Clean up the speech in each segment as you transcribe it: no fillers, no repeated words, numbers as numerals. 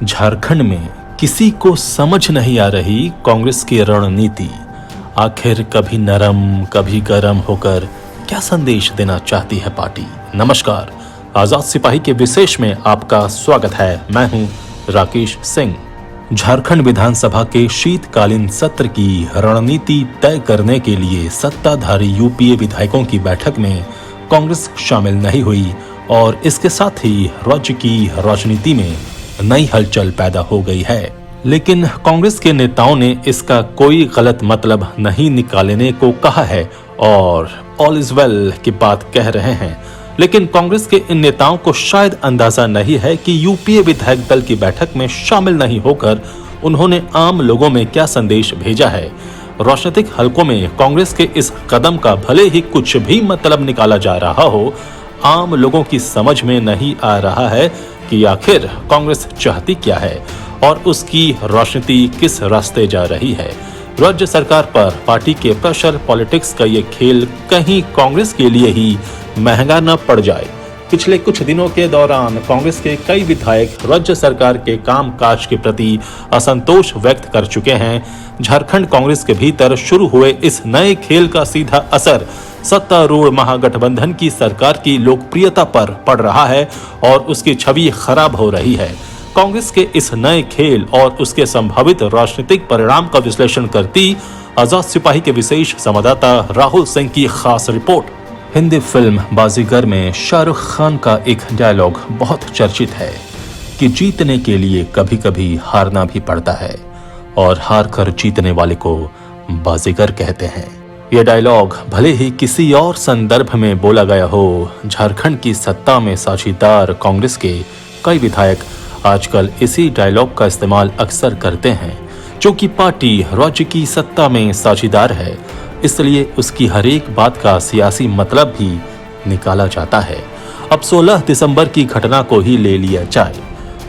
झारखंड में किसी को समझ नहीं आ रही कांग्रेस की रणनीति। आखिर कभी नरम कभी गरम होकर क्या संदेश देना चाहती है पार्टी। नमस्कार, आजाद सिपाही के विशेष में आपका स्वागत है। मैं हूं राकेश सिंह। झारखंड विधानसभा के शीतकालीन सत्र की रणनीति तय करने के लिए सत्ताधारी यूपीए विधायकों की बैठक में कांग्रेस शामिल नहीं हुई और इसके साथ ही राज्य की राजनीति में नई हलचल पैदा हो गई है। लेकिन कांग्रेस के नेताओं ने इसका कोई गलत मतलब नहीं निकालने को कहा है और ऑल इज वेल की बात कह रहे हैं। लेकिन कांग्रेस के इन नेताओं को शायद अंदाजा नहीं है कि यूपीए विधायक दल की बैठक में शामिल नहीं होकर उन्होंने आम लोगों में क्या संदेश भेजा है। राजनीतिक हलकों में कांग्रेस के इस कदम का भले ही कुछ भी मतलब निकाला जा रहा हो, आम लोगों की समझ में नहीं आ रहा है कि आखिर कांग्रेस चाहती क्या है और उसकी राजनीति किस रास्ते जा रही है। राज्य सरकार पर पार्टी के प्रेशर पॉलिटिक्स का ये खेल कहीं कांग्रेस के लिए ही महंगा न पड़ जाए। पिछले कुछ दिनों के दौरान कांग्रेस के कई विधायक राज्य सरकार के कामकाज के प्रति असंतोष व्यक्त कर चुके हैं। झारखंड कांग्रेस के भीतर शुरू हुए इस नए खेल का सीधा असर सत्तारूढ़ महागठबंधन की सरकार की लोकप्रियता पर पड़ रहा है और उसकी छवि खराब हो रही है। कांग्रेस के इस नए खेल और उसके संभावित राजनीतिक परिणाम का विश्लेषण करती आजाद सिपाही के विशेष संवाददाता राहुल सिंह की खास रिपोर्ट। हिंदी फिल्म बाजीगर में शाहरुख खान का एक डायलॉग बहुत चर्चित है कि जीतने के लिए कभी कभी हारना भी पड़ता है और हार कर जीतने वाले को बाजीगर कहते हैं। यह डायलॉग भले ही किसी और संदर्भ में बोला गया हो, झारखंड की सत्ता में साझीदार कांग्रेस के कई विधायक आजकल इसी डायलॉग का इस्तेमाल अक्सर करते हैं। क्योंकि पार्टी राज्य की सत्ता में साझीदार है, इसलिए उसकी हर एक बात का सियासी मतलब भी निकाला जाता है। अब 16 दिसंबर की घटना को ही ले लिया जाए।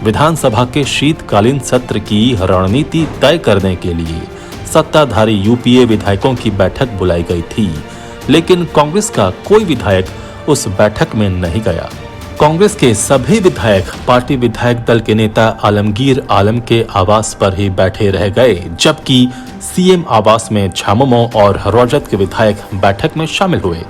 विधानसभा के शीतकालीन सत्र की रणनीति तय करने के लिए सत्ताधारी यूपीए विधायकों की बैठक बुलाई गई थी, लेकिन कांग्रेस का कोई विधायक उस बैठक में नहीं गया। कांग्रेस के सभी विधायक पार्टी विधायक दल के नेता आलमगीर आलम के आवास पर ही बैठे रह गए, जबकि सीएम आवास में झामुमो और राजद के विधायक बैठक में शामिल हुए।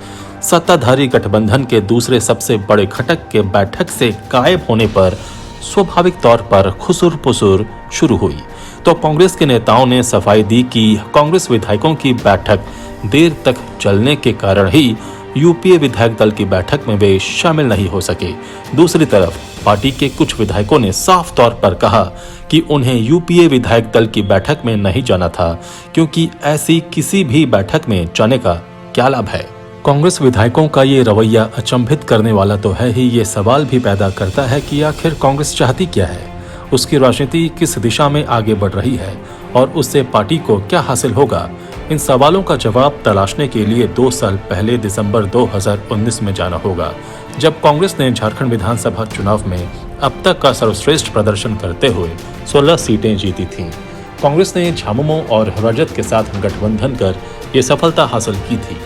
सत्ताधारी गठबंधन के दूसरे सबसे बड़े घटक के बैठक से गायब होने पर स्वाभाविक तौर पर खुसुर पुसुर शुरू हुई, तो कांग्रेस के नेताओं ने सफाई दी कि कांग्रेस विधायकों की बैठक देर तक चलने के कारण ही यूपीए विधायक दल की बैठक में वे शामिल नहीं हो सके। दूसरी तरफ पार्टी के कुछ विधायकों ने साफ तौर पर कहा कि उन्हें यूपीए विधायक दल की बैठक में नहीं जाना था, क्योंकि ऐसी किसी भी बैठक में जाने का क्या लाभ है। कांग्रेस विधायकों का ये रवैया अचंभित करने वाला तो है ही, ये सवाल भी पैदा करता है कि आखिर कांग्रेस चाहती क्या है, उसकी राजनीति किस दिशा में आगे बढ़ रही है और उससे पार्टी को क्या हासिल होगा। इन सवालों का जवाब तलाशने के लिए 2 साल पहले दिसंबर 2019 में जाना होगा, जब कांग्रेस ने झारखंड विधानसभा चुनाव में अब तक का सर्वश्रेष्ठ प्रदर्शन करते हुए 16 सीटें जीती थीं। कांग्रेस ने झामुमो और राजद के साथ गठबंधन कर ये सफलता हासिल की थी।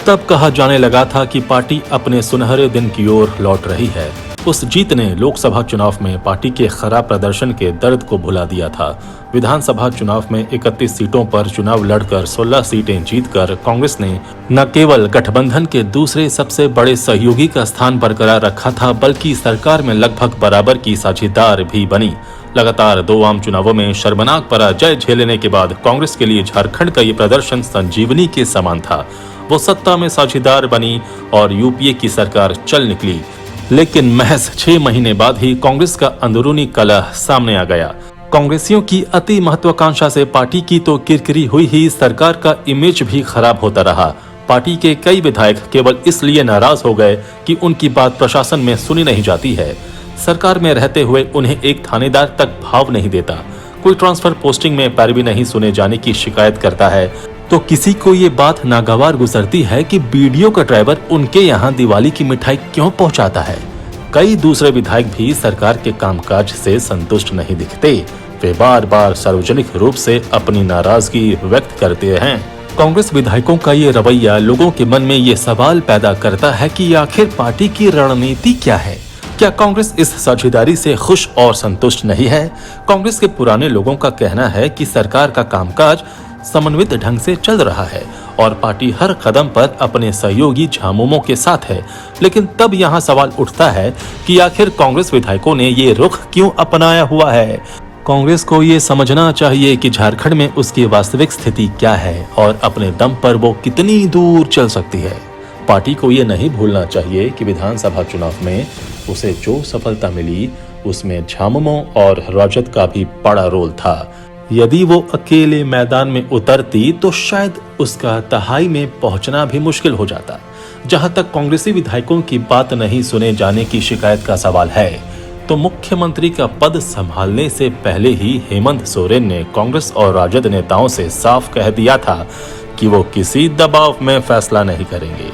तब कहा जाने लगा था कि पार्टी अपने सुनहरे दिन की ओर लौट रही है। उस जीत ने लोकसभा चुनाव में पार्टी के खराब प्रदर्शन के दर्द को भुला दिया था। विधानसभा चुनाव में 31 सीटों पर चुनाव लड़कर 16 सीटें जीतकर कांग्रेस ने न केवल गठबंधन के दूसरे सबसे बड़े सहयोगी का स्थान बरकरार रखा था, बल्कि सरकार में लगभग बराबर की साझीदार भी बनी। लगातार 2 आम चुनावों में शर्मनाक पराजय झेलने के बाद कांग्रेस के लिए झारखंड का ये प्रदर्शन संजीवनी के समान था। वो सत्ता में साझीदार बनी और यूपीए की सरकार चल निकली। लेकिन महज 6 महीने बाद ही कांग्रेस का अंदरूनी कलह सामने आ गया। कांग्रेसियों की अति महत्वाकांक्षा से पार्टी की तो किरकिरी हुई ही, सरकार का इमेज भी खराब होता रहा। पार्टी के कई विधायक केवल इसलिए नाराज हो गए कि उनकी बात प्रशासन में सुनी नहीं जाती है। सरकार में रहते हुए उन्हें एक थानेदार तक भाव नहीं देता, कोई ट्रांसफर पोस्टिंग में पैरवी नहीं सुने जाने की शिकायत करता है, तो किसी को ये बात नागवार गुजरती है कि बीडीओ का ड्राइवर उनके यहाँ दिवाली की मिठाई क्यों पहुँचाता है। कई दूसरे विधायक भी सरकार के कामकाज से संतुष्ट नहीं दिखते। वे बार बार सार्वजनिक रूप से अपनी नाराजगी व्यक्त करते हैं। कांग्रेस विधायकों का ये रवैया लोगों के मन में ये सवाल पैदा करता है कि आखिर पार्टी की रणनीति क्या है। क्या कांग्रेस इस साझेदारी से खुश और संतुष्ट नहीं है? कांग्रेस के पुराने लोगों का कहना है कि सरकार का कामकाज समन्वित ढंग से चल रहा है और पार्टी हर कदम पर अपने सहयोगी झामुमों के साथ है। लेकिन तब यहाँ सवाल उठता है कि आखिर कांग्रेस विधायकों ने ये रुख क्यों अपनाया हुआ है? कांग्रेस को ये समझना चाहिए कि झारखंड में उसकी वास्तविक स्थिति क्या है और अपने दम पर वो कितनी दूर चल सकती है। पार्टी को ये नहीं भूलना चाहिए कि विधानसभा चुनाव में उसे जो सफलता मिली उसमें झामुमो और राजद का भी बड़ा रोल था। यदि वो अकेले मैदान में उतरती तो शायद उसका तहाई में पहुंचना भी मुश्किल हो जाता। जहां तक कांग्रेसी विधायकों की बात नहीं सुने जाने की शिकायत का सवाल है, तो मुख्यमंत्री का पद संभालने से पहले ही हेमंत सोरेन ने कांग्रेस और राजद नेताओं से साफ कह दिया था कि वो किसी दबाव में फैसला नहीं करेंगे।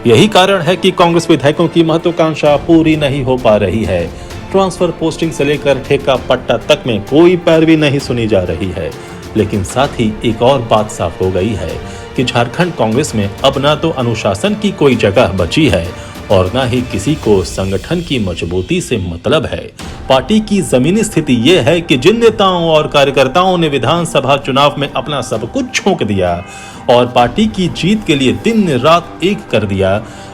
यही कारण है कि कांग्रेस विधायकों की महत्वाकांक्षा पूरी नहीं हो पा रही है। ट्रांसफर पोस्टिंग से लेकर ठेका पट्टा तक में कोई पैरवी नहीं सुनी जा रही है। लेकिन साथ ही एक और बात साफ हो गई है कि झारखंड कांग्रेस में अब ना तो अनुशासन की कोई जगह बची है और ना ही किसी को संगठन की मजबूती से मतलब है। पार्टी की जमीनी स्थिति ये है कि जिन नेताओं और कार्यकर्ताओं ने विधानसभा चुनाव में अपना सब कुछ झोंक दिया और पार्टी की जीत के लिए दिन रात एक कर दिया,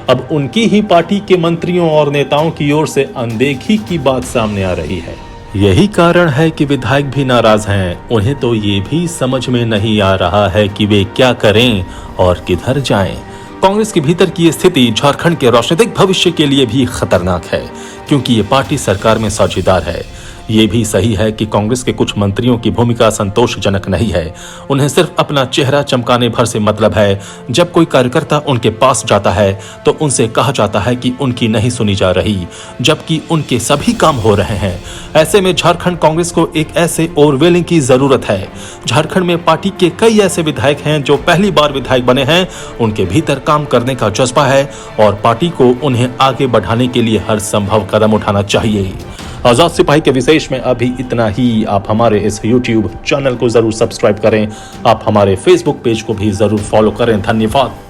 अब उनकी ही पार्टी के मंत्रियों और नेताओं की ओर से अनदेखी की बात सामने आ रही है। यही कारण है कि विधायक भी नाराज हैं। उन्हें तो ये भी समझ में नहीं आ रहा है कि वे क्या करें और किधर जाएं। कांग्रेस के भीतर की स्थिति झारखंड के राजनीतिक भविष्य के लिए भी खतरनाक है, क्योंकि ये पार्टी सरकार में साझेदार है। ये भी सही है कि कांग्रेस के कुछ मंत्रियों की भूमिका संतोषजनक नहीं है। उन्हें सिर्फ अपना चेहरा चमकाने भर से मतलब है। जब कोई कार्यकर्ता उनके पास जाता है तो उनसे कहा जाता है कि उनकी नहीं सुनी जा रही, जबकि उनके सभी काम हो रहे हैं। ऐसे में झारखंड कांग्रेस को एक ऐसे ओवरवेलिंग की जरूरत है। झारखंड में पार्टी के कई ऐसे विधायक हैं जो पहली बार विधायक बने हैं। उनके भीतर काम करने का जज्बा है और पार्टी को उन्हें आगे बढ़ाने के लिए हर संभव कदम उठाना चाहिए। आजाद सिपाही के विशेष में अभी इतना ही। आप हमारे इस YouTube चैनल को जरूर सब्सक्राइब करें। आप हमारे Facebook पेज को भी जरूर फॉलो करें। धन्यवाद।